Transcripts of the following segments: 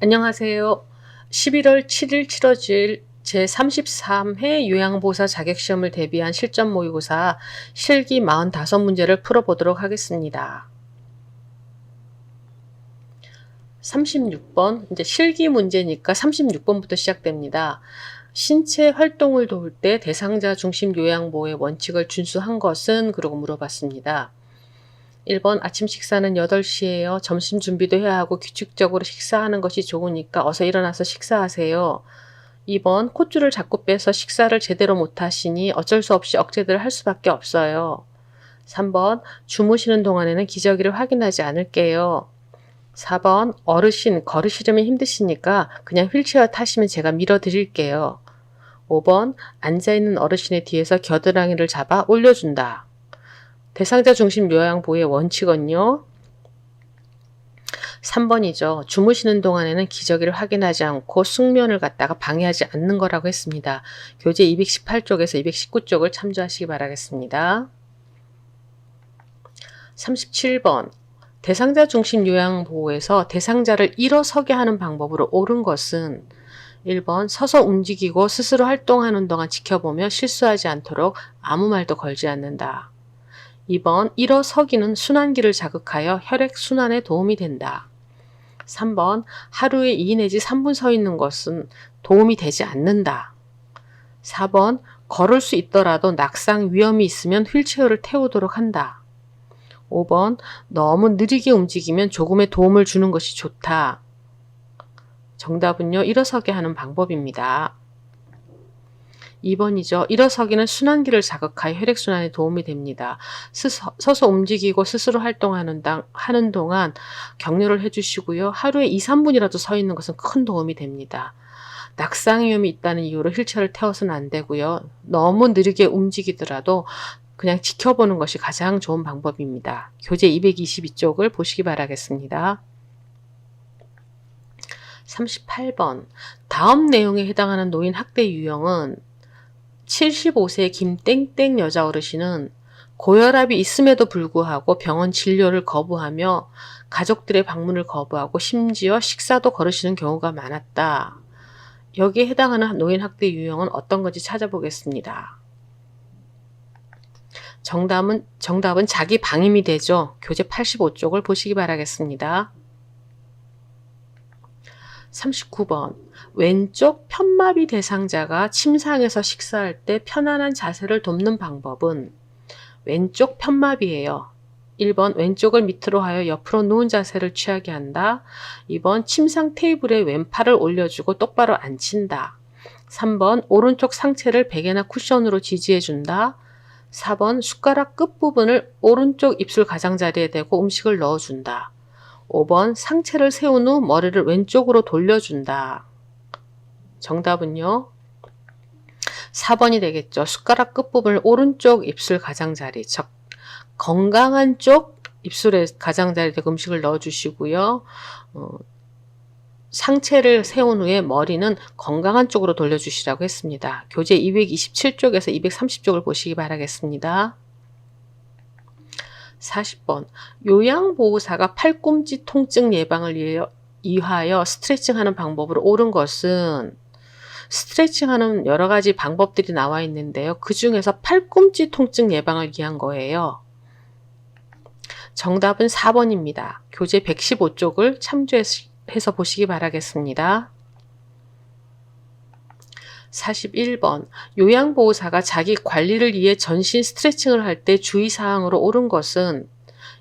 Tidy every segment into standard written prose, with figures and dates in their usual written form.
안녕하세요. 11월 7일 치러질 제33회 요양보호사 자격시험을 대비한 실전 모의고사 실기 45문제를 풀어보도록 하겠습니다. 36번, 이제 실기 문제니까 36번부터 시작됩니다. 신체 활동을 도울 때 대상자 중심 요양보호의 원칙을 준수한 것은? 그러고 물어봤습니다. 1번 아침 식사는 8시예요. 점심 준비도 해야 하고 규칙적으로 식사하는 것이 좋으니까 어서 일어나서 식사하세요. 2번 콧줄을 자꾸 빼서 식사를 제대로 못하시니 어쩔 수 없이 억제를 할 수밖에 없어요. 3번 주무시는 동안에는 기저귀를 확인하지 않을게요. 4번 어르신 걸으시려면 힘드시니까 그냥 휠체어 타시면 제가 밀어드릴게요. 5번 앉아있는 어르신의 뒤에서 겨드랑이를 잡아 올려준다. 대상자 중심 요양보호의 원칙은요. 3번이죠. 주무시는 동안에는 기저귀를 확인하지 않고 숙면을 갖다가 방해하지 않는 거라고 했습니다. 교재 218쪽에서 219쪽을 참조하시기 바라겠습니다. 37번 대상자 중심 요양보호에서 대상자를 일어서게 하는 방법으로 옳은 것은? 1번 서서 움직이고 스스로 활동하는 동안 지켜보며 실수하지 않도록 아무 말도 걸지 않는다. 2번 일어서기는 순환기를 자극하여 혈액순환에 도움이 된다. 3번 하루에 2 내지 3분 서 있는 것은 도움이 되지 않는다. 4번 걸을 수 있더라도 낙상 위험이 있으면 휠체어를 태우도록 한다. 5번 너무 느리게 움직이면 조금의 도움을 주는 것이 좋다. 정답은요. 일어서게 하는 방법입니다. 2번이죠. 일어서기는 순환기를 자극하여 혈액순환에 도움이 됩니다. 서서 움직이고 스스로 활동하는 하는 동안 격려를 해주시고요. 하루에 2, 3분이라도 서 있는 것은 큰 도움이 됩니다. 낙상 위험이 있다는 이유로 휠체어를 태워서는 안 되고요. 너무 느리게 움직이더라도 그냥 지켜보는 것이 가장 좋은 방법입니다. 교재 222쪽을 보시기 바라겠습니다. 38번 다음 내용에 해당하는 노인 학대 유형은 75세 김땡땡 여자 어르신은 고혈압이 있음에도 불구하고 병원 진료를 거부하며 가족들의 방문을 거부하고 심지어 식사도 거르시는 경우가 많았다. 여기에 해당하는 노인 학대 유형은 어떤 건지 찾아보겠습니다. 정답은 자기 방임이 되죠. 교재 85쪽을 보시기 바라겠습니다. 39번 왼쪽 편마비 대상자가 침상에서 식사할 때 편안한 자세를 돕는 방법은? 왼쪽 편마비예요. 1번 왼쪽을 밑으로 하여 옆으로 누운 자세를 취하게 한다. 2번 침상 테이블에 왼팔을 올려주고 똑바로 앉힌다. 3번 오른쪽 상체를 베개나 쿠션으로 지지해준다. 4번 숟가락 끝부분을 오른쪽 입술 가장자리에 대고 음식을 넣어준다. 5번 상체를 세운 후 머리를 왼쪽으로 돌려준다. 정답은요. 4번이 되겠죠. 숟가락 끝부분을 오른쪽 입술 가장자리, 즉 건강한 쪽 입술에 가장자리에 대고 음식을 넣어주시고요. 상체를 세운 후에 머리는 건강한 쪽으로 돌려주시라고 했습니다. 교재 227쪽에서 230쪽을 보시기 바라겠습니다. 40번 요양보호사가 팔꿈치 통증 예방을 위하여 스트레칭하는 방법으로 옳은 것은? 스트레칭하는 여러 가지 방법들이 나와 있는데요. 그 중에서 팔꿈치 통증 예방을 위한 거예요. 정답은 4번입니다. 교재 115쪽을 참조해서 보시기 바라겠습니다. 41번 요양보호사가 자기 관리를 위해 전신 스트레칭을 할 때 주의사항으로 옳은 것은?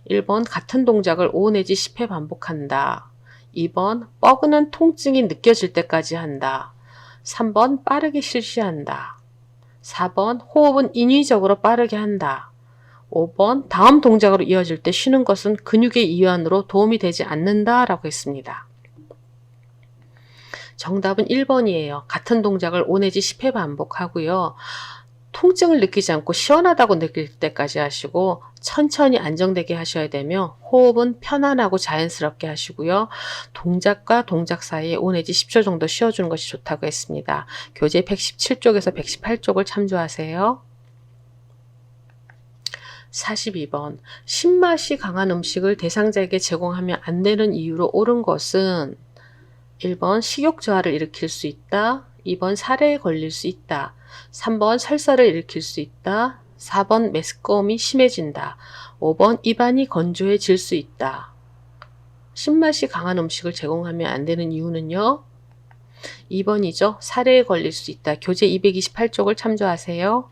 1번 같은 동작을 5 내지 10회 반복한다. 2번 뻐근한 통증이 느껴질 때까지 한다. 3번 빠르게 실시한다. 4번 호흡은 인위적으로 빠르게 한다. 5번 다음 동작으로 이어질 때 쉬는 것은 근육의 이완으로 도움이 되지 않는다 라고 했습니다. 정답은 1번이에요. 같은 동작을 5 내지 10회 반복하고요. 통증을 느끼지 않고 시원하다고 느낄 때까지 하시고 천천히 안정되게 하셔야 되며 호흡은 편안하고 자연스럽게 하시고요. 동작과 동작 사이에 5 내지 10초 정도 쉬어주는 것이 좋다고 했습니다. 교재 117쪽에서 118쪽을 참조하세요. 42번 신맛이 강한 음식을 대상자에게 제공하면 안 되는 이유로 옳은 것은? 1번 식욕저하를 일으킬 수 있다. 2번 살해에 걸릴 수 있다. 3번 설사를 일으킬 수 있다. 4번 메스꺼움이 심해진다. 5번 입안이 건조해질 수 있다. 신맛이 강한 음식을 제공하면 안 되는 이유는요? 2번이죠. 살해에 걸릴 수 있다. 교재 228쪽을 참조하세요.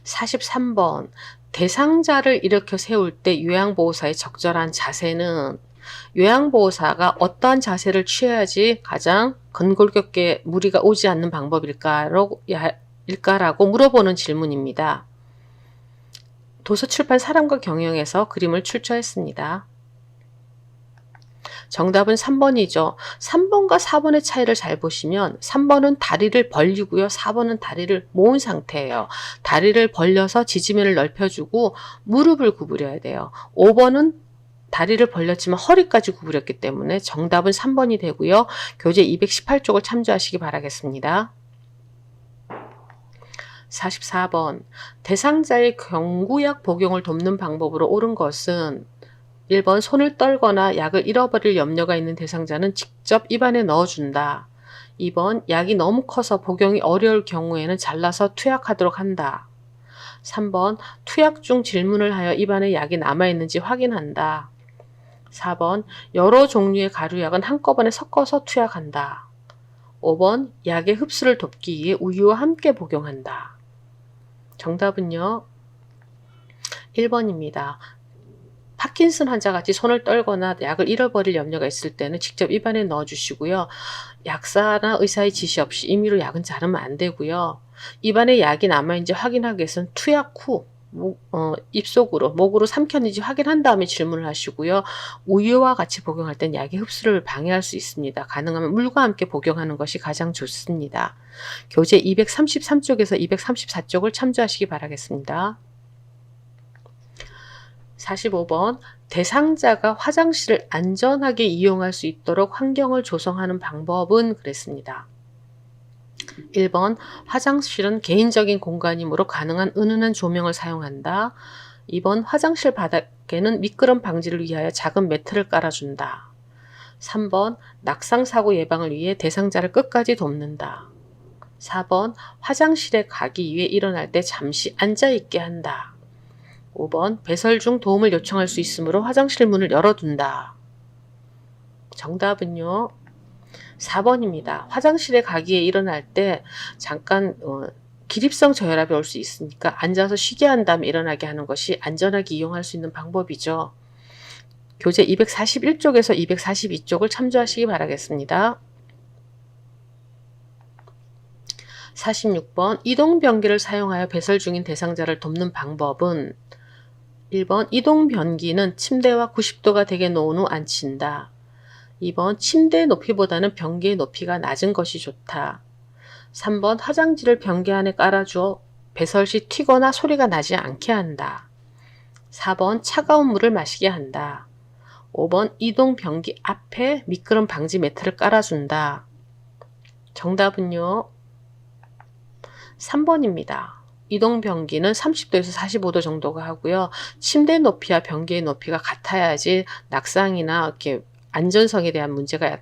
43번. 대상자를 일으켜 세울 때 요양보호사의 적절한 자세는 요양보호사가 어떠한 자세를 취해야지 가장 근골격계 무리가 오지 않는 방법일까라고 물어보는 질문입니다. 도서출판 사람과 경영에서 그림을 출처했습니다. 정답은 3번이죠. 3번과 4번의 차이를 잘 보시면 3번은 다리를 벌리고요. 4번은 다리를 모은 상태예요. 다리를 벌려서 지지면을 넓혀주고 무릎을 구부려야 돼요. 5번은 다리를 벌렸지만 허리까지 구부렸기 때문에 정답은 3번이 되고요. 교재 218쪽을 참조하시기 바라겠습니다. 44번. 대상자의 경구약 복용을 돕는 방법으로 옳은 것은 1번 손을 떨거나 약을 잃어버릴 염려가 있는 대상자는 직접 입안에 넣어준다. 2번 약이 너무 커서 복용이 어려울 경우에는 잘라서 투약하도록 한다. 3번 투약 중 질문을 하여 입안에 약이 남아있는지 확인한다. 4번 여러 종류의 가루약은 한꺼번에 섞어서 투약한다. 5번 약의 흡수를 돕기 위해 우유와 함께 복용한다. 정답은요. 1번입니다. 파킨슨 환자같이 손을 떨거나 약을 잃어버릴 염려가 있을 때는 직접 입안에 넣어주시고요. 약사나 의사의 지시 없이 임의로 약은 자르면 안 되고요. 입안에 약이 남아있는지 확인하기 위해서는 투약 후 입속으로, 목으로 삼켰는지 확인한 다음에 질문을 하시고요. 우유와 같이 복용할 땐 약의 흡수를 방해할 수 있습니다. 가능하면 물과 함께 복용하는 것이 가장 좋습니다. 교재 233쪽에서 234쪽을 참조하시기 바라겠습니다. 45번. 대상자가 화장실을 안전하게 이용할 수 있도록 환경을 조성하는 방법은 그랬습니다. 1번 화장실은 개인적인 공간이므로 가능한 은은한 조명을 사용한다. 2번 화장실 바닥에는 미끄럼 방지를 위하여 작은 매트를 깔아준다. 3번 낙상사고 예방을 위해 대상자를 끝까지 돕는다. 4번 화장실에 가기 위해 일어날 때 잠시 앉아있게 한다. 5번 배설 중 도움을 요청할 수 있으므로 화장실 문을 열어둔다. 정답은요. 4번입니다. 화장실에 가기에 일어날 때 잠깐 기립성 저혈압이 올 수 있으니까 앉아서 쉬게 한 다음에 일어나게 하는 것이 안전하게 이용할 수 있는 방법이죠. 교재 241쪽에서 242쪽을 참조하시기 바라겠습니다. 46번. 이동변기를 사용하여 배설 중인 대상자를 돕는 방법은 1번 이동변기는 침대와 90도가 되게 놓은 후 앉힌다. 2번 침대 높이보다는 변기의 높이가 낮은 것이 좋다. 3번 화장지를 변기 안에 깔아주어 배설 시 튀거나 소리가 나지 않게 한다. 4번 차가운 물을 마시게 한다. 5번 이동 변기 앞에 미끄럼 방지 매트를 깔아준다. 정답은요. 3번입니다. 이동 변기는 30도에서 45도 정도가 하고요. 침대 높이와 변기의 높이가 같아야지 낙상이나 이렇게 안전성에 대한 문제가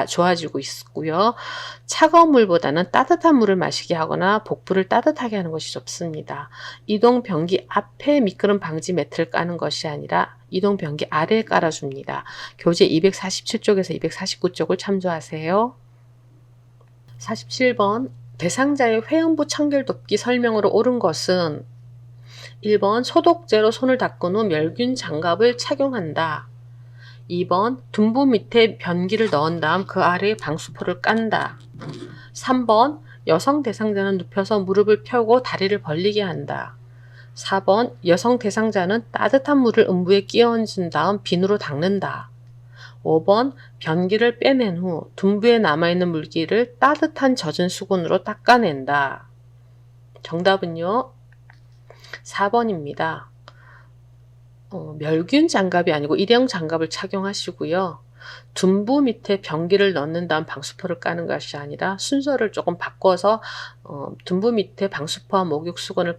좋아지고 있고요. 차가운 물보다는 따뜻한 물을 마시게 하거나 복부를 따뜻하게 하는 것이 좋습니다. 이동 변기 앞에 미끄럼 방지 매트를 까는 것이 아니라 이동 변기 아래에 깔아줍니다. 교재 247쪽에서 249쪽을 참조하세요. 47번. 대상자의 회음부 청결 돕기 설명으로 옳은 것은 1번 소독제로 손을 닦은 후 멸균 장갑을 착용한다. 2번 둔부 밑에 변기를 넣은 다음 그 아래에 방수포를 깐다. 3번 여성 대상자는 눕혀서 무릎을 펴고 다리를 벌리게 한다. 4번 여성 대상자는 따뜻한 물을 음부에 끼얹은 다음 비누로 닦는다. 5번 변기를 빼낸 후 둔부에 남아있는 물기를 따뜻한 젖은 수건으로 닦아낸다. 정답은요. 4번입니다. 멸균 장갑이 아니고 일회용 장갑을 착용하시고요. 둔부 밑에 변기를 넣는 다음 방수포를 까는 것이 아니라 순서를 조금 바꿔서 둔부 밑에 방수포와 목욕 수건을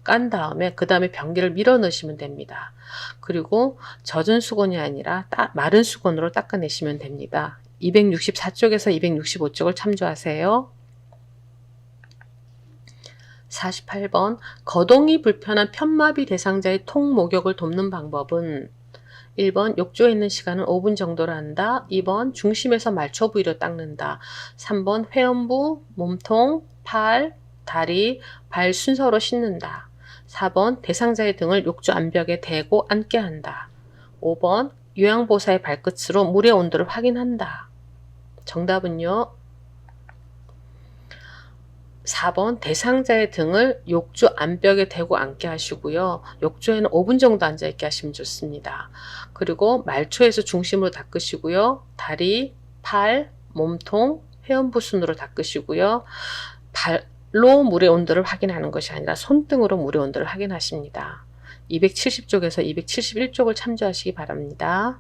깐 다음에 그 다음에 변기를 밀어 넣으시면 됩니다. 그리고 젖은 수건이 아니라 마른 수건으로 닦아내시면 됩니다. 264쪽에서 265쪽을 참조하세요. 48번 거동이 불편한 편마비 대상자의 통목욕을 돕는 방법은 1번 욕조에 있는 시간은 5분 정도로 한다. 2번 중심에서 말초 부위로 닦는다. 3번 회음부, 몸통, 팔, 다리, 발 순서로 씻는다. 4번 대상자의 등을 욕조 안벽에 대고 앉게 한다. 5번 요양보사의 발끝으로 물의 온도를 확인한다. 정답은요. 4번 대상자의 등을 욕조 안벽에 대고 앉게 하시고요. 욕조에는 5분 정도 앉아있게 하시면 좋습니다. 그리고 말초에서 중심으로 닦으시고요. 다리, 팔, 몸통, 회음부 순으로 닦으시고요. 발로 물의 온도를 확인하는 것이 아니라 손등으로 물의 온도를 확인하십니다. 270쪽에서 271쪽을 참조하시기 바랍니다.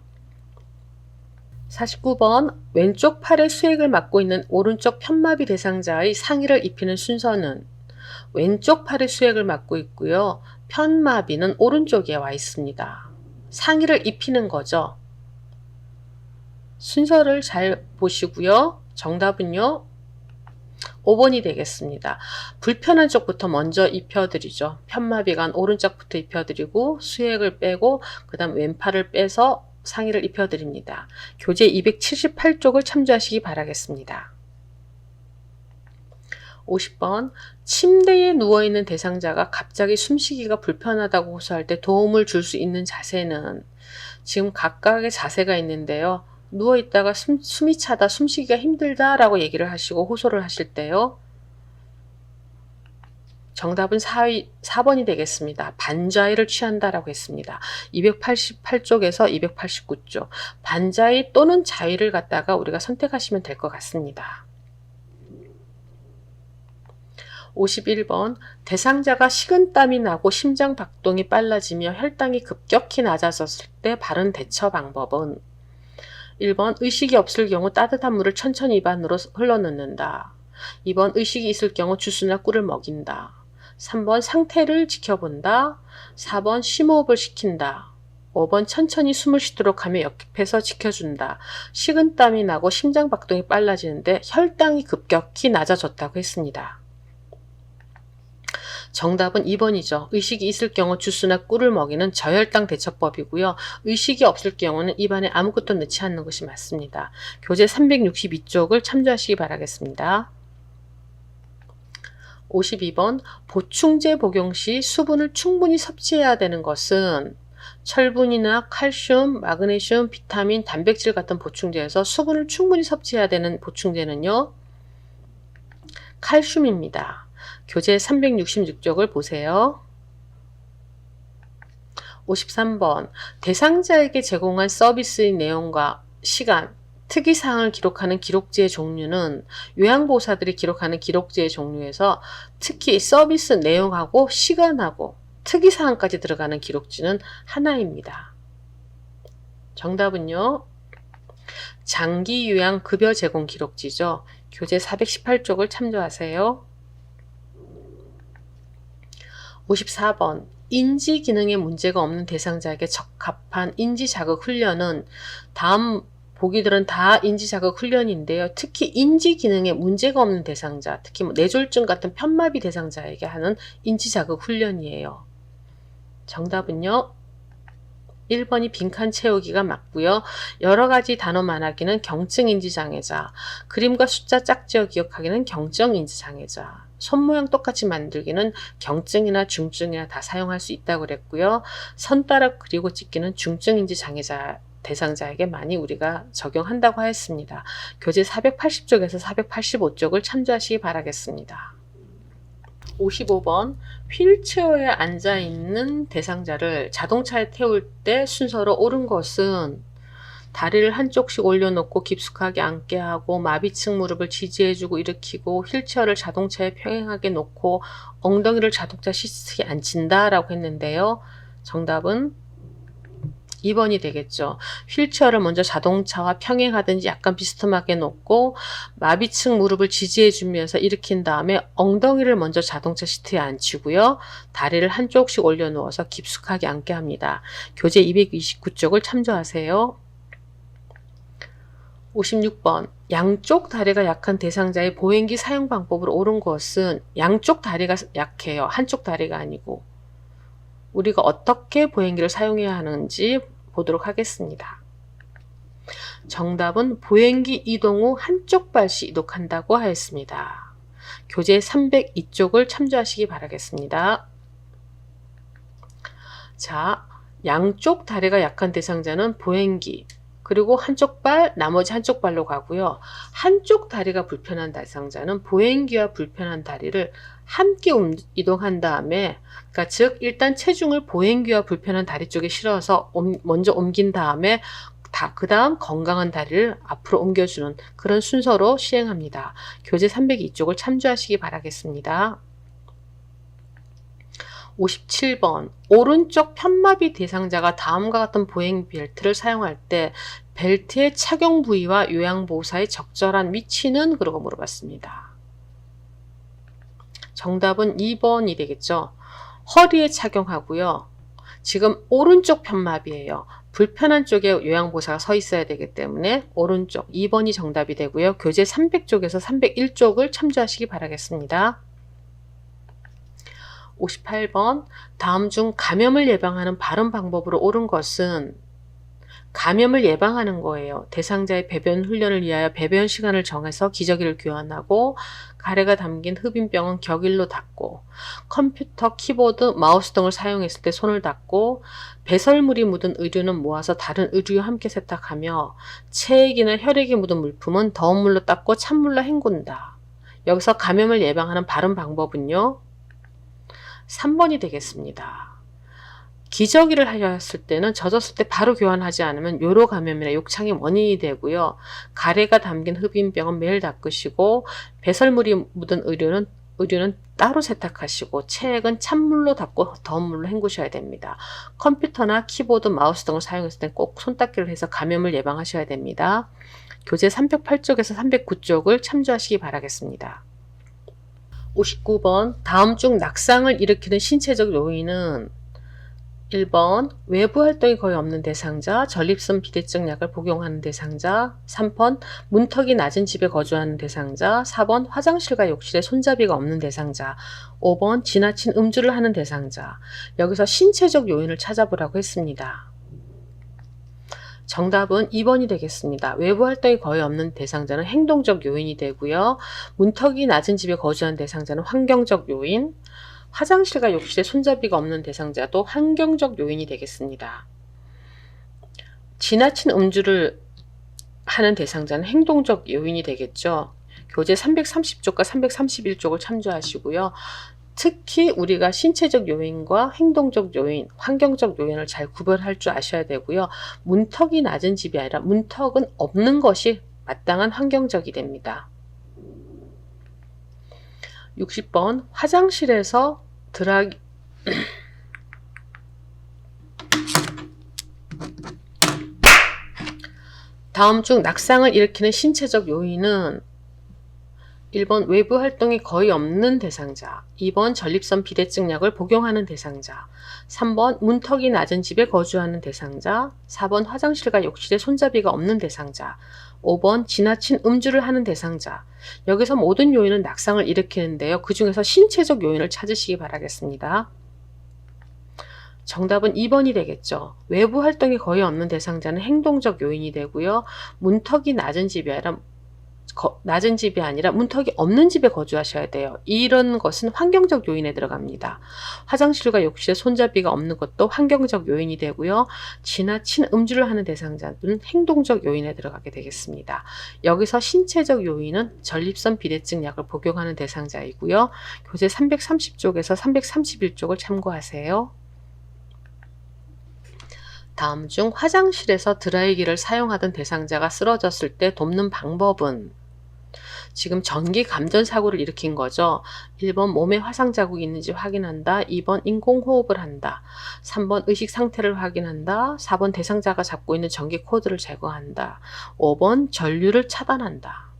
49번 왼쪽 팔의 수액을 맡고 있는 오른쪽 편마비 대상자의 상의를 입히는 순서는 왼쪽 팔의 수액을 맡고 있고요. 편마비는 오른쪽에 와 있습니다. 상의를 입히는 거죠. 순서를 잘 보시고요. 정답은요. 5번이 되겠습니다. 불편한 쪽부터 먼저 입혀드리죠. 편마비가 한 오른쪽부터 입혀드리고 수액을 빼고 그 다음 왼팔을 빼서 상의를 입혀드립니다. 교재 278쪽을 참조하시기 바라겠습니다. 50번 침대에 누워있는 대상자가 갑자기 숨쉬기가 불편하다고 호소할 때 도움을 줄 수 있는 자세는 지금 각각의 자세가 있는데요. 누워있다가 숨이 차다, 숨쉬기가 힘들다 라고 얘기를 하시고 호소를 하실 때요. 정답은 4번이 되겠습니다. 반자위를 취한다라고 했습니다. 288쪽에서 289쪽. 반자위 또는 자위를 갖다가 우리가 선택하시면 될 것 같습니다. 51번 대상자가 식은땀이 나고 심장 박동이 빨라지며 혈당이 급격히 낮아졌을 때 바른 대처 방법은 1번 의식이 없을 경우 따뜻한 물을 천천히 입안으로 흘러넣는다. 2번 의식이 있을 경우 주스나 꿀을 먹인다. 3번 상태를 지켜본다. 4번 심호흡을 시킨다. 5번 천천히 숨을 쉬도록 하며 옆에서 지켜준다. 식은땀이 나고 심장박동이 빨라지는데 혈당이 급격히 낮아졌다고 했습니다. 정답은 2번이죠. 의식이 있을 경우 주스나 꿀을 먹이는 저혈당 대처법이고요. 의식이 없을 경우는 입안에 아무것도 넣지 않는 것이 맞습니다. 교재 362쪽을 참조하시기 바라겠습니다. 52번 보충제 복용 시 수분을 충분히 섭취해야 되는 것은 철분이나 칼슘, 마그네슘, 비타민, 단백질 같은 보충제에서 수분을 충분히 섭취해야 되는 보충제는요. 칼슘입니다. 교재 366쪽을 보세요. 53번 대상자에게 제공한 서비스의 내용과 시간, 특이사항을 기록하는 기록지의 종류는 요양보호사들이 기록하는 기록지의 종류에서 특히 서비스 내용하고 시간하고 특이사항까지 들어가는 기록지는 하나입니다. 정답은요. 장기요양 급여 제공 기록지죠. 교재 418쪽을 참조하세요. 54번 인지 기능에 문제가 없는 대상자에게 적합한 인지자극 훈련은 다음 보기들은 다 인지자극 훈련인데요. 특히 인지 기능에 문제가 없는 대상자, 특히 뇌졸중 같은 편마비 대상자에게 하는 인지자극 훈련이에요. 정답은요. 1번이 빈칸 채우기가 맞고요. 여러 가지 단어 말하기는 경증인지장애자, 그림과 숫자 짝지어 기억하기는 경정인지장애자, 손 모양 똑같이 만들기는 경증이나 중증이나 다 사용할 수 있다고 그랬고요. 선 따라 그리고 찍기는 중증인지장애자 대상자에게 많이 우리가 적용한다고 하였습니다. 교재 480쪽에서 485쪽을 참조하시기 바라겠습니다. 55번 휠체어에 앉아있는 대상자를 자동차에 태울 때 순서로 옳은 것은 다리를 한쪽씩 올려놓고 깊숙하게 앉게 하고 마비층 무릎을 지지해주고 일으키고 휠체어를 자동차에 평행하게 놓고 엉덩이를 자동차 시트에 앉힌다 라고 했는데요. 정답은 2번이 되겠죠. 휠체어를 먼저 자동차와 평행하든지 약간 비스듬하게 놓고 마비층 무릎을 지지해 주면서 일으킨 다음에 엉덩이를 먼저 자동차 시트에 앉히고요. 다리를 한쪽씩 올려놓아서 깊숙하게 앉게 합니다. 교재 229쪽을 참조하세요. 56번. 양쪽 다리가 약한 대상자의 보행기 사용 방법으로 옳은 것은 양쪽 다리가 약해요. 한쪽 다리가 아니고. 우리가 어떻게 보행기를 사용해야 하는지 보도록 하겠습니다. 정답은 보행기 이동 후 한쪽 발씩 이동한다고 하였습니다. 교재 302쪽을 참조하시기 바라겠습니다. 자, 양쪽 다리가 약한 대상자는 보행기, 그리고 한쪽 발, 나머지 한쪽 발로 가고요. 한쪽 다리가 불편한 대상자는 보행기와 불편한 다리를 함께 이동한 다음에, 그러니까 즉 일단 체중을 보행기와 불편한 다리 쪽에 실어서 먼저 옮긴 다음에 그 다음 건강한 다리를 앞으로 옮겨주는 그런 순서로 시행합니다. 교재 302쪽을 참조하시기 바라겠습니다. 57번. 오른쪽 편마비 대상자가 다음과 같은 보행 벨트를 사용할 때 벨트의 착용 부위와 요양보호사의 적절한 위치는? 그러고 물어봤습니다. 정답은 2번이 되겠죠. 허리에 착용하고요. 지금 오른쪽 편마비예요. 불편한 쪽에 요양보호사가 서 있어야 되기 때문에 오른쪽 2번이 정답이 되고요. 교재 300쪽에서 301쪽을 참조하시기 바라겠습니다. 58번. 다음 중 감염을 예방하는 바른 방법으로 옳은 것은? 감염을 예방하는 거예요. 대상자의 배변 훈련을 위하여 배변 시간을 정해서 기저귀를 교환하고, 가래가 담긴 흡인병은 격일로 닦고, 컴퓨터, 키보드, 마우스 등을 사용했을 때 손을 닦고, 배설물이 묻은 의류는 모아서 다른 의류와 함께 세탁하며, 체액이나 혈액이 묻은 물품은 더운 물로 닦고 찬물로 헹군다. 여기서 감염을 예방하는 바른 방법은요? 3번이 되겠습니다. 기저귀를 하셨을 때는 젖었을 때 바로 교환하지 않으면 요로 감염이나 욕창의 원인이 되고요. 가래가 담긴 흡인병은 매일 닦으시고, 배설물이 묻은 의류는 따로 세탁하시고, 체액은 찬물로 닦고 더운 물로 헹구셔야 됩니다. 컴퓨터나 키보드, 마우스 등을 사용했을 때 꼭 손닦기를 해서 감염을 예방하셔야 됩니다. 교재 308쪽에서 309쪽을 참조하시기 바라겠습니다. 59번. 다음 중 낙상을 일으키는 신체적 요인은? 1번. 외부 활동이 거의 없는 대상자, 전립선 비대증 약을 복용하는 대상자. 3번. 문턱이 낮은 집에 거주하는 대상자. 4번. 화장실과 욕실에 손잡이가 없는 대상자. 5번. 지나친 음주를 하는 대상자. 여기서 신체적 요인을 찾아보라고 했습니다. 정답은 2번이 되겠습니다. 외부 활동이 거의 없는 대상자는 행동적 요인이 되고요. 문턱이 낮은 집에 거주하는 대상자는 환경적 요인, 화장실과 욕실에 손잡이가 없는 대상자도 환경적 요인이 되겠습니다. 지나친 음주를 하는 대상자는 행동적 요인이 되겠죠. 교재 330쪽과 331쪽을 참조하시고요. 특히 우리가 신체적 요인과 행동적 요인, 환경적 요인을 잘 구별할 줄 아셔야 되고요. 문턱이 낮은 집이 아니라 문턱은 없는 것이 마땅한 환경적이 됩니다. 60번. 화장실에서 드라기 다음 중 낙상을 일으키는 신체적 요인은? 1번. 외부 활동이 거의 없는 대상자. 2번. 전립선 비대증 약을 복용하는 대상자. 3번. 문턱이 낮은 집에 거주하는 대상자. 4번. 화장실과 욕실에 손잡이가 없는 대상자. 5번. 지나친 음주를 하는 대상자. 여기서 모든 요인은 낙상을 일으키는데요. 그 중에서 신체적 요인을 찾으시기 바라겠습니다. 정답은 2번이 되겠죠. 외부 활동이 거의 없는 대상자는 행동적 요인이 되고요. 문턱이 낮은 집이 아니라 문턱이 없는 집에 거주하셔야 돼요. 이런 것은 환경적 요인에 들어갑니다. 화장실과 욕실에 손잡이가 없는 것도 환경적 요인이 되고요. 지나친 음주를 하는 대상자는 행동적 요인에 들어가게 되겠습니다. 여기서 신체적 요인은 전립선 비대증 약을 복용하는 대상자이고요. 교재 330쪽에서 331쪽을 참고하세요. 다음 중 화장실에서 드라이기를 사용하던 대상자가 쓰러졌을 때 돕는 방법은? 지금 전기 감전 사고를 일으킨 거죠. 1번 몸에 화상 자국이 있는지 확인한다. 2번 인공호흡을 한다. 3번 의식 상태를 확인한다. 4번 대상자가 잡고 있는 전기 코드를 제거한다. 5번 전류를 차단한다.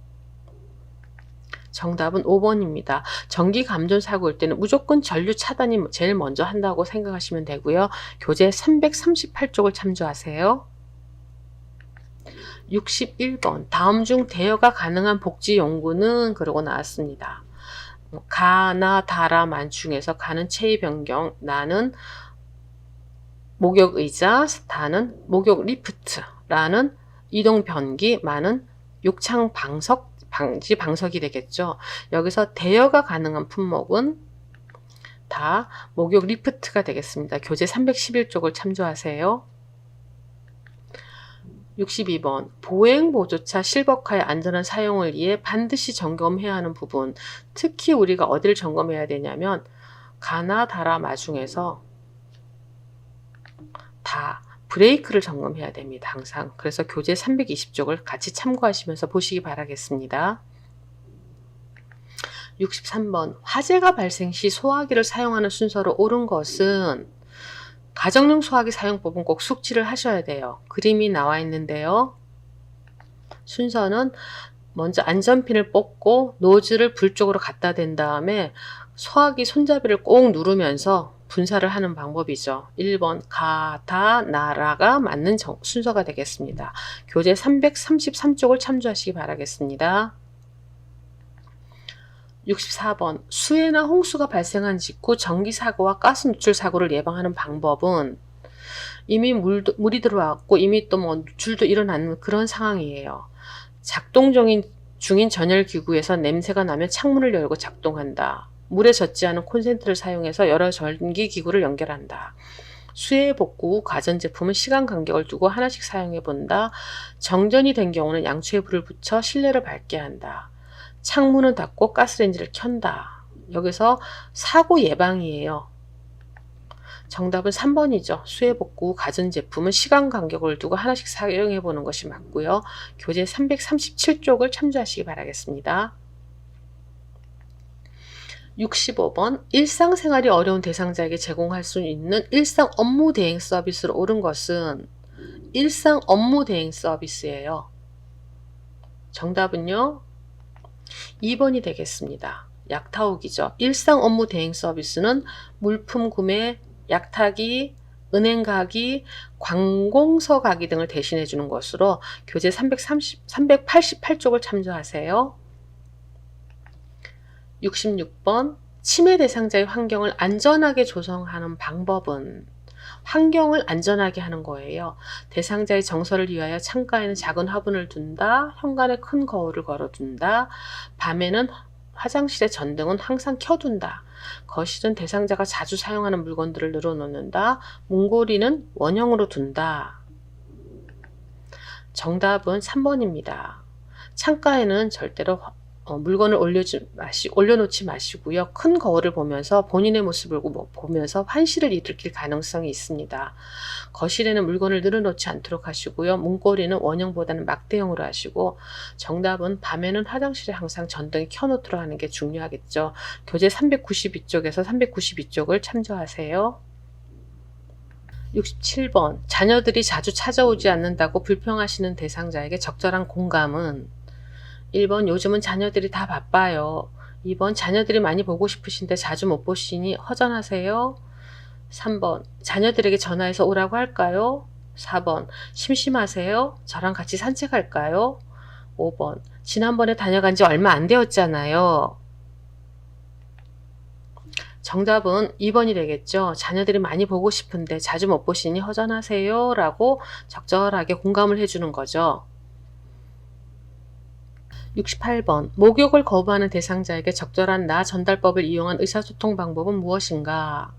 정답은 5번입니다. 전기 감전 사고일 때는 무조건 전류 차단이 제일 먼저 한다고 생각하시면 되고요. 교재 338쪽을 참조하세요. 61번 다음 중 대여가 가능한 복지 용구는 그러고 나왔습니다. 가, 나, 다라, 만 중에서 가는 체위 변경, 나는 목욕 의자, 다는 목욕 리프트, 라는 이동 변기, 만은 욕창 방지 방석이 되겠죠. 여기서 대여가 가능한 품목은 다 목욕 리프트가 되겠습니다. 교재 311쪽을 참조하세요. 62번 보행보조차 실버카의 안전한 사용을 위해 반드시 점검해야 하는 부분, 특히 우리가 어디를 점검해야 되냐면 가나 다라 마 중에서 다 브레이크를 점검해야 됩니다. 항상. 그래서 교재 320쪽을 같이 참고하시면서 보시기 바라겠습니다. 63번 화재가 발생 시 소화기를 사용하는 순서로 옳은 것은 가정용 소화기 사용법은 꼭 숙지를 하셔야 돼요. 그림이 나와 있는데요. 순서는 먼저 안전핀을 뽑고 노즐을 불 쪽으로 갖다 댄 다음에 소화기 손잡이를 꼭 누르면서 분사를 하는 방법이죠. 1번 가, 다, 나라가 맞는 순서가 되겠습니다. 교재 333쪽을 참조하시기 바라겠습니다. 64번 수해나 홍수가 발생한 직후 전기사고와 가스 누출 사고를 예방하는 방법은 이미 물이 들어왔고 이미 또 누출도 일어나는 그런 상황이에요. 작동 중인 전열기구에서 냄새가 나면 창문을 열고 작동한다. 물에 젖지 않은 콘센트를 사용해서 여러 전기기구를 연결한다. 수해 복구 후 가전제품은 시간 간격을 두고 하나씩 사용해 본다. 정전이 된 경우는 양초에 불을 붙여 실내를 밝게 한다. 창문은 닫고 가스레인지를 켠다. 여기서 사고 예방이에요. 정답은 3번이죠. 수해 복구 후 가전제품은 시간 간격을 두고 하나씩 사용해 보는 것이 맞고요. 교재 337쪽을 참조하시기 바라겠습니다. 65번 일상생활이 어려운 대상자에게 제공할 수 있는 일상 업무 대행 서비스로 옳은 것은 일상 업무 대행 서비스예요. 정답은요. 2번이 되겠습니다. 약타옥이죠. 일상 업무 대행 서비스는 물품 구매, 약타기, 은행 가기, 관공서 가기 등을 대신해 주는 것으로 교재 388쪽을 참조하세요. 66번 치매 대상자의 환경을 안전하게 조성하는 방법은 환경을 안전하게 하는 거예요. 대상자의 정서를 위하여 창가에는 작은 화분을 둔다. 현관에 큰 거울을 걸어둔다. 밤에는 화장실의 전등은 항상 켜둔다. 거실은 대상자가 자주 사용하는 물건들을 늘어놓는다. 문고리는 원형으로 둔다. 정답은 3번입니다. 창가에는 절대로 물건을 올려놓지 마시고요. 큰 거울을 보면서 본인의 모습을 보면서 환시를 일으킬 가능성이 있습니다. 거실에는 물건을 늘어놓지 않도록 하시고요. 문고리는 원형보다는 막대형으로 하시고 정답은 밤에는 화장실에 항상 전등이 켜놓도록 하는 게 중요하겠죠. 교재 392쪽에서 392쪽을 참조하세요. 67번 자녀들이 자주 찾아오지 않는다고 불평하시는 대상자에게 적절한 공감은 1번 요즘은 자녀들이 다 바빠요. 2번 자녀들이 많이 보고 싶으신데 자주 못 보시니 허전하세요. 3번 자녀들에게 전화해서 오라고 할까요? 4번 심심하세요? 저랑 같이 산책할까요? 5번 지난번에 다녀간 지 얼마 안 되었잖아요. 정답은 2번이 되겠죠. 자녀들이 많이 보고 싶은데 자주 못 보시니 허전하세요? 라고 적절하게 공감을 해주는 거죠. 68번 목욕을 거부하는 대상자에게 적절한 나 전달법을 이용한 의사소통 방법은 무엇인가?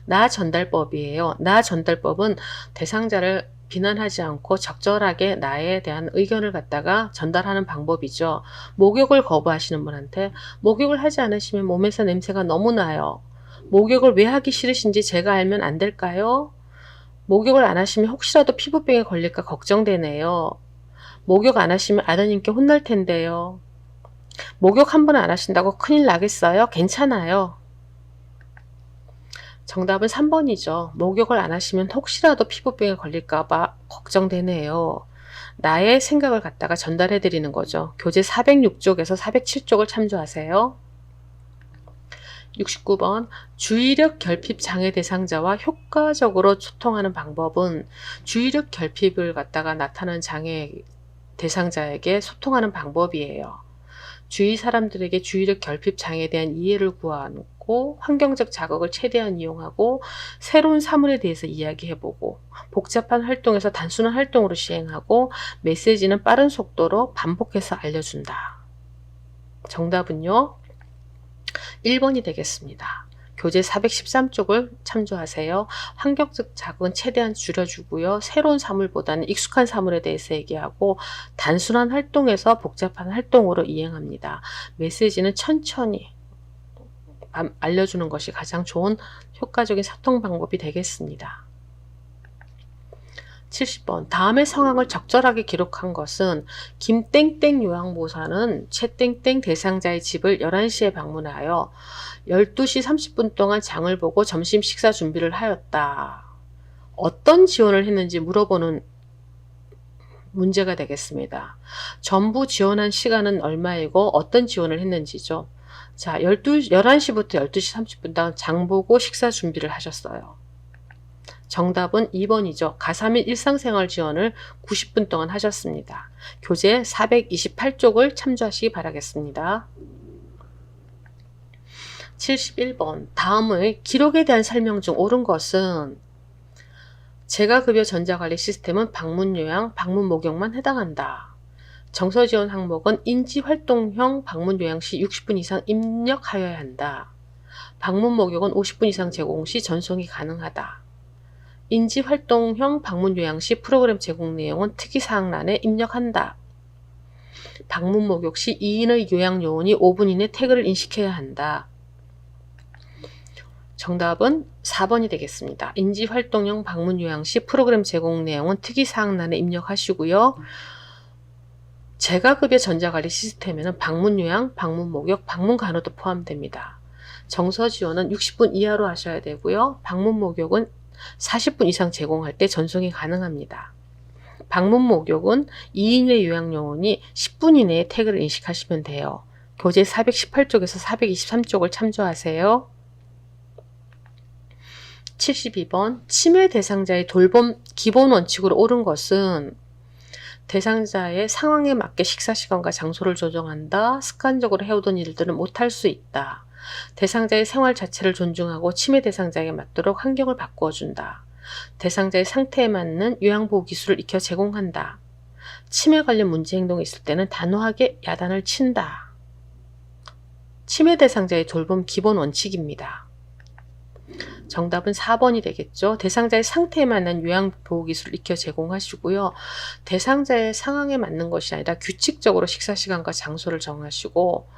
나 전달법이에요. 나 전달법은 대상자를 비난하지 않고 적절하게 나에 대한 의견을 갖다가 전달하는 방법이죠. 목욕을 거부하시는 분한테 목욕을 하지 않으시면 몸에서 냄새가 너무 나요. 목욕을 왜 하기 싫으신지 제가 알면 안 될까요? 목욕을 안 하시면 혹시라도 피부병에 걸릴까 걱정되네요. 목욕 안 하시면 아드님께 혼날 텐데요. 목욕 한 번 안 하신다고 큰일 나겠어요? 괜찮아요. 정답은 3번이죠. 목욕을 안 하시면 혹시라도 피부병에 걸릴까봐 걱정되네요. 나의 생각을 갖다가 전달해 드리는 거죠. 교재 406쪽에서 407쪽을 참조하세요. 69번 주의력 결핍 장애 대상자와 효과적으로 소통하는 방법은 주의력 결핍을 갖다가 나타나는 장애 대상자에게 소통하는 방법이에요. 주위 사람들에게 주의력 결핍 장애에 대한 이해를 구하고 환경적 자극을 최대한 이용하고 새로운 사물에 대해서 이야기해보고 복잡한 활동에서 단순한 활동으로 시행하고 메시지는 빠른 속도로 반복해서 알려준다. 정답은요. 1번이 되겠습니다. 교재 413쪽을 참조하세요. 환경적 자극은 최대한 줄여주고요. 새로운 사물보다는 익숙한 사물에 대해서 얘기하고 단순한 활동에서 복잡한 활동으로 이행합니다. 메시지는 천천히 알려주는 것이 가장 좋은 효과적인 소통 방법이 되겠습니다. 70번 다음의 상황을 적절하게 기록한 것은 김땡땡 요양보호사는 최땡땡 대상자의 집을 11시에 방문하여 12시 30분 동안 장을 보고 점심 식사 준비를 하였다. 어떤 지원을 했는지 물어보는 문제가 되겠습니다. 전부 지원한 시간은 얼마이고 어떤 지원을 했는지죠. 자, 11시부터 12시 30분 동안 장 보고 식사 준비를 하셨어요. 정답은 2번이죠. 가사 및 일상생활 지원을 90분 동안 하셨습니다. 교재 428쪽을 참조하시기 바라겠습니다. 71번 다음의 기록에 대한 설명 중 옳은 것은 재가급여 전자관리 시스템은 방문요양, 방문목욕만 해당한다. 정서지원 항목은 인지활동형 방문요양 시 60분 이상 입력하여야 한다. 방문목욕은 50분 이상 제공 시 전송이 가능하다. 인지활동형 방문요양 시 프로그램 제공 내용은 특이사항란에 입력한다. 방문목욕 시 2인의 요양요원이 5분 이내 태그를 인식해야 한다. 정답은 4번이 되겠습니다. 인지활동형 방문요양 시 프로그램 제공 내용은 특이사항란에 입력하시고요. 재가급여 전자관리 시스템에는 방문요양, 방문목욕, 방문간호도 포함됩니다. 정서지원은 60분 이하로 하셔야 되고요. 방문목욕은 40분 이상 제공할 때 전송이 가능합니다. 방문 목욕은 2인의 요양요원이 10분 이내에 태그를 인식하시면 돼요. 교재 418쪽에서 423쪽을 참조하세요. 72번 치매 대상자의 돌봄 기본 원칙으로 옳은 것은 대상자의 상황에 맞게 식사시간과 장소를 조정한다. 습관적으로 해오던 일들은 못할 수 있다. 대상자의 생활 자체를 존중하고 치매 대상자에게 맞도록 환경을 바꾸어준다. 대상자의 상태에 맞는 요양보호 기술을 익혀 제공한다. 치매 관련 문제 행동이 있을 때는 단호하게 야단을 친다. 치매 대상자의 돌봄 기본 원칙입니다. 정답은 4번이 되겠죠. 대상자의 상태에 맞는 요양보호 기술을 익혀 제공하시고요. 대상자의 상황에 맞는 것이 아니라 규칙적으로 식사시간과 장소를 정하시고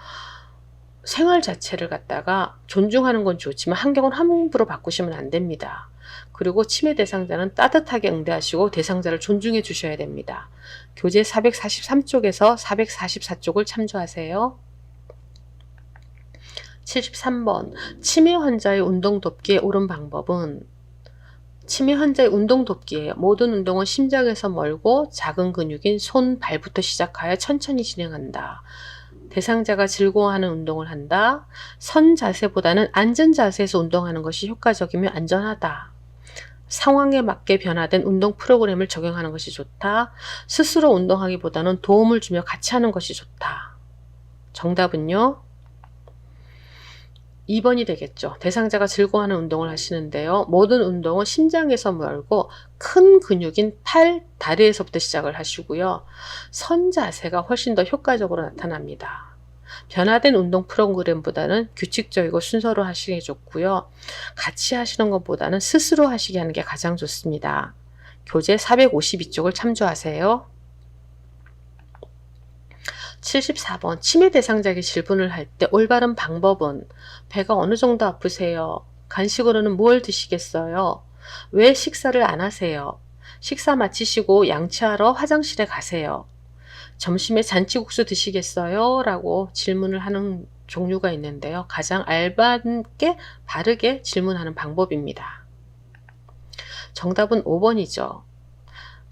생활 자체를 갖다가 존중하는 건 좋지만 환경은 함부로 바꾸시면 안 됩니다. 그리고 치매 대상자는 따뜻하게 응대하시고 대상자를 존중해 주셔야 됩니다. 교재 443쪽에서 444쪽을 참조하세요. 73번 치매 환자의 운동 돕기에 옳은 방법은 치매 환자의 운동 돕기예요. 모든 운동은 심장에서 멀고 작은 근육인 손, 발부터 시작하여 천천히 진행한다. 대상자가 즐거워하는 운동을 한다. 선 자세보다는 앉은 자세에서 운동하는 것이 효과적이며 안전하다. 상황에 맞게 변화된 운동 프로그램을 적용하는 것이 좋다. 스스로 운동하기보다는 도움을 주며 같이 하는 것이 좋다. 정답은요. 2번이 되겠죠. 대상자가 즐거워하는 운동을 하시는데요. 모든 운동은 심장에서 멀고 큰 근육인 팔, 다리에서부터 시작을 하시고요. 선 자세가 훨씬 더 효과적으로 나타납니다. 변화된 운동 프로그램보다는 규칙적이고 순서로 하시는 게 좋고요. 같이 하시는 것보다는 스스로 하시게 하는 게 가장 좋습니다. 교재 452쪽을 참조하세요. 74번 치매 대상자에게 질문을 할 때 올바른 방법은 배가 어느 정도 아프세요? 간식으로는 뭘 드시겠어요? 왜 식사를 안 하세요? 식사 마치시고 양치하러 화장실에 가세요. 점심에 잔치국수 드시겠어요? 라고 질문을 하는 종류가 있는데요. 가장 알맞게 바르게 질문하는 방법입니다. 정답은 5번이죠.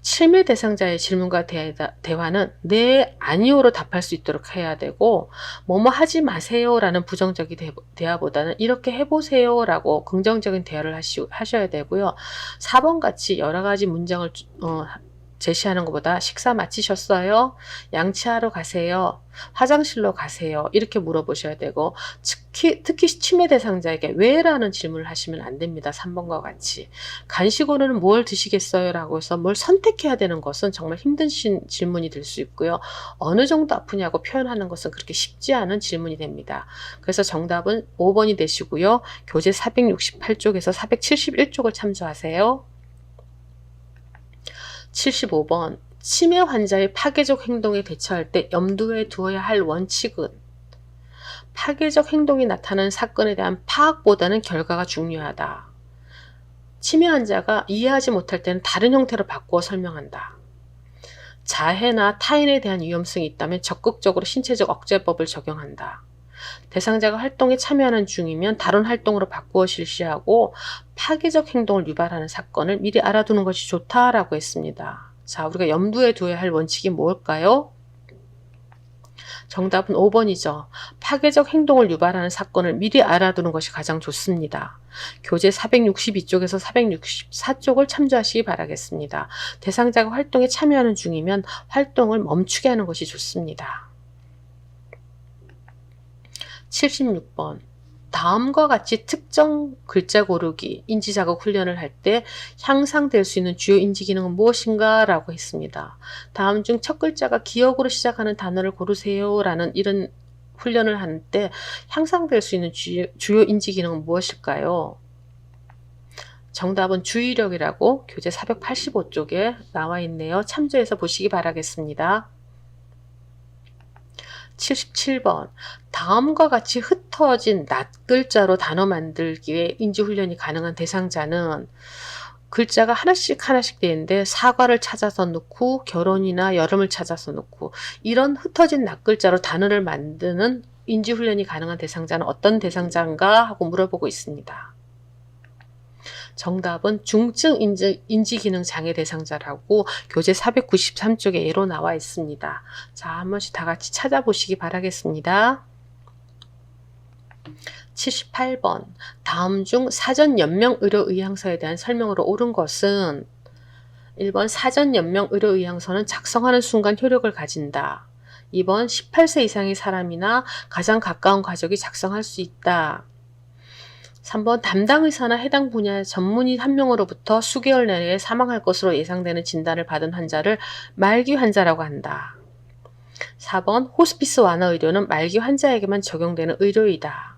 실무 대상자의 질문과 대화는 네, 아니오로 답할 수 있도록 해야 되고 뭐뭐 하지 마세요 라는 부정적인 대화보다는 이렇게 해보세요 라고 긍정적인 대화를 하셔야 되고요. 4번 같이 여러 가지 문장을 제시하는 것보다 식사 마치셨어요? 양치하러 가세요? 화장실로 가세요? 이렇게 물어보셔야 되고 특히 침해 대상자에게 왜? 라는 질문을 하시면 안 됩니다. 3번과 같이. 간식으로는 뭘 드시겠어요? 라고 해서 뭘 선택해야 되는 것은 정말 힘든 질문이 될 수 있고요. 어느 정도 아프냐고 표현하는 것은 그렇게 쉽지 않은 질문이 됩니다. 그래서 정답은 5번이 되시고요. 교재 468쪽에서 471쪽을 참조하세요. 75번. 치매 환자의 파괴적 행동에 대처할 때 염두에 두어야 할 원칙은 파괴적 행동이 나타나는 사건에 대한 파악보다는 결과가 중요하다. 치매 환자가 이해하지 못할 때는 다른 형태로 바꾸어 설명한다. 자해나 타인에 대한 위험성이 있다면 적극적으로 신체적 억제법을 적용한다. 대상자가 활동에 참여하는 중이면 다른 활동으로 바꾸어 실시하고 파괴적 행동을 유발하는 사건을 미리 알아두는 것이 좋다라고 했습니다. 자, 우리가 염두에 두어야 할 원칙이 뭘까요? 정답은 5번이죠. 파괴적 행동을 유발하는 사건을 미리 알아두는 것이 가장 좋습니다. 교재 462쪽에서 464쪽을 참조하시기 바라겠습니다. 대상자가 활동에 참여하는 중이면 활동을 멈추게 하는 것이 좋습니다. 76번. 다음과 같이 특정 글자 고르기, 인지자극 훈련을 할 때 향상될 수 있는 주요 인지기능은 무엇인가? 라고 했습니다. 다음 중 첫 글자가 기억으로 시작하는 단어를 고르세요 라는 이런 훈련을 하는 때 향상될 수 있는 주요 인지기능은 무엇일까요? 정답은 주의력이라고 교재 485쪽에 나와 있네요. 참조해서 보시기 바라겠습니다. 77번. 다음과 같이 흩어진 낱글자로 단어 만들기에 인지훈련이 가능한 대상자는 글자가 하나씩 되는데 사과를 찾아서 넣고 결혼이나 여름을 찾아서 넣고 이런 ht어진 낱글자로 단어를 만드는 인지훈련이 가능한 대상자는 어떤 대상자인가 하고 물어보고 있습니다. 정답은 중증 인지기능 장애 대상자라고 교재 493쪽에 예로 나와 있습니다. 자, 한 번씩 다 같이 찾아보시기 바라겠습니다. 78번. 다음 중 사전 연명 의료 의향서에 대한 설명으로 옳은 것은 1번 사전 연명 의료 의향서는 작성하는 순간 효력을 가진다. 2번 18세 이상의 사람이나 가장 가까운 가족이 작성할 수 있다. 3번 담당 의사나 해당 분야 전문의 한 명으로부터 수개월 내에 사망할 것으로 예상되는 진단을 받은 환자를 말기 환자라고 한다. 4번 호스피스 완화 의료는 말기 환자에게만 적용되는 의료이다.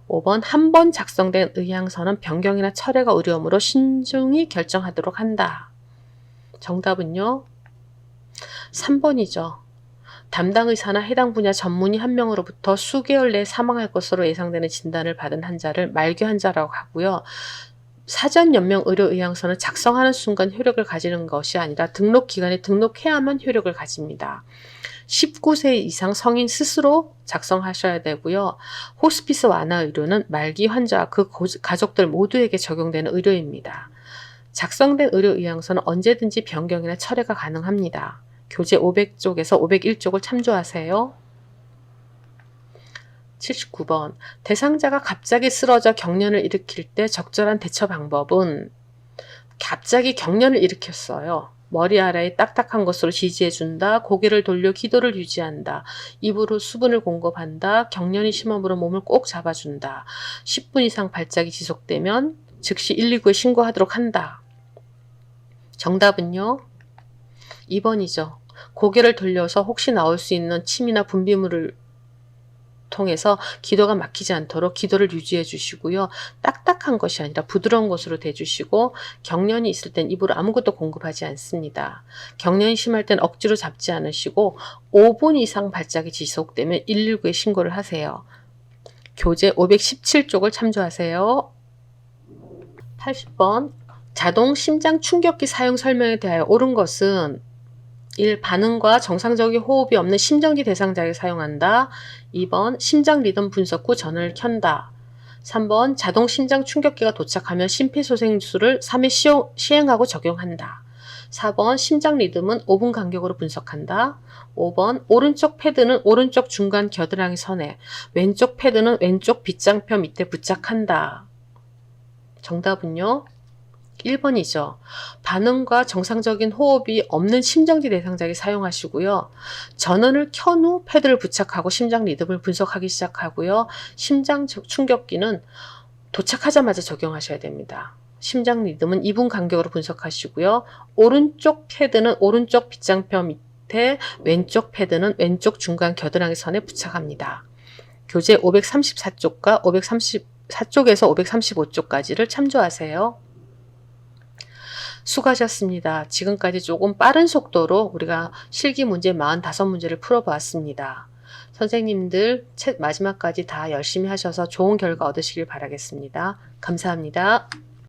5번 한 번 작성된 의향서는 변경이나 철회가 어려우므로 신중히 결정하도록 한다. 정답은요? 3번이죠. 담당 의사나 해당 분야 전문의 한 명으로부터 수개월 내에 사망할 것으로 예상되는 진단을 받은 환자를 말기 환자라고 하고요. 사전 연명 의료 의향서는 작성하는 순간 효력을 가지는 것이 아니라 등록 기간에 등록해야만 효력을 가집니다. 19세 이상 성인 스스로 작성하셔야 되고요. 호스피스 완화 의료는 말기 환자와 그 가족들 모두에게 적용되는 의료입니다. 작성된 의료 의향서는 언제든지 변경이나 철회가 가능합니다. 교재 500쪽에서 501쪽을 참조하세요. 79번. 대상자가 갑자기 쓰러져 경련을 일으킬 때 적절한 대처 방법은 갑자기 경련을 일으켰어요. 머리 아래에 딱딱한 것으로 지지해준다. 고개를 돌려 기도를 유지한다. 입으로 수분을 공급한다. 경련이 심함으로 몸을 꼭 잡아준다. 10분 이상 발작이 지속되면 즉시 119에 신고하도록 한다. 정답은요? 2번이죠. 고개를 돌려서 혹시 나올 수 있는 침이나 분비물을 통해서 기도가 막히지 않도록 기도를 유지해 주시고요. 딱딱한 것이 아니라 부드러운 것으로 대주시고 경련이 있을 땐 입으로 아무것도 공급하지 않습니다. 경련이 심할 땐 억지로 잡지 않으시고 5분 이상 발작이 지속되면 119에 신고를 하세요. 교재 517쪽을 참조하세요. 80번. 자동 심장 충격기 사용 설명에 대하여 옳은 것은 1. 반응과 정상적인 호흡이 없는 심정지 대상자에게 사용한다. 2번 심장 리듬 분석 후 전원을 켠다. 3번 자동 심장 충격기가 도착하면 심폐소생술을 3회 시행하고 적용한다. 4번 심장 리듬은 5분 간격으로 분석한다. 5번 오른쪽 패드는 오른쪽 중간 겨드랑이 선에, 왼쪽 패드는 왼쪽 빗장표 밑에 부착한다. 정답은요? 1번이죠. 반응과 정상적인 호흡이 없는 심정지 대상자에게 사용하시고요. 전원을 켠 후 패드를 부착하고 심장 리듬을 분석하기 시작하고요. 심장 충격기는 도착하자마자 적용하셔야 됩니다. 심장 리듬은 2분 간격으로 분석하시고요. 오른쪽 패드는 오른쪽 빗장표 밑에, 왼쪽 패드는 왼쪽 중간 겨드랑이 선에 부착합니다. 교재 534쪽과 534쪽에서 535쪽까지를 참조하세요. 수고하셨습니다. 지금까지 조금 빠른 속도로 우리가 실기 문제 45문제를 풀어보았습니다. 선생님들 책 마지막까지 다 열심히 하셔서 좋은 결과 얻으시길 바라겠습니다. 감사합니다.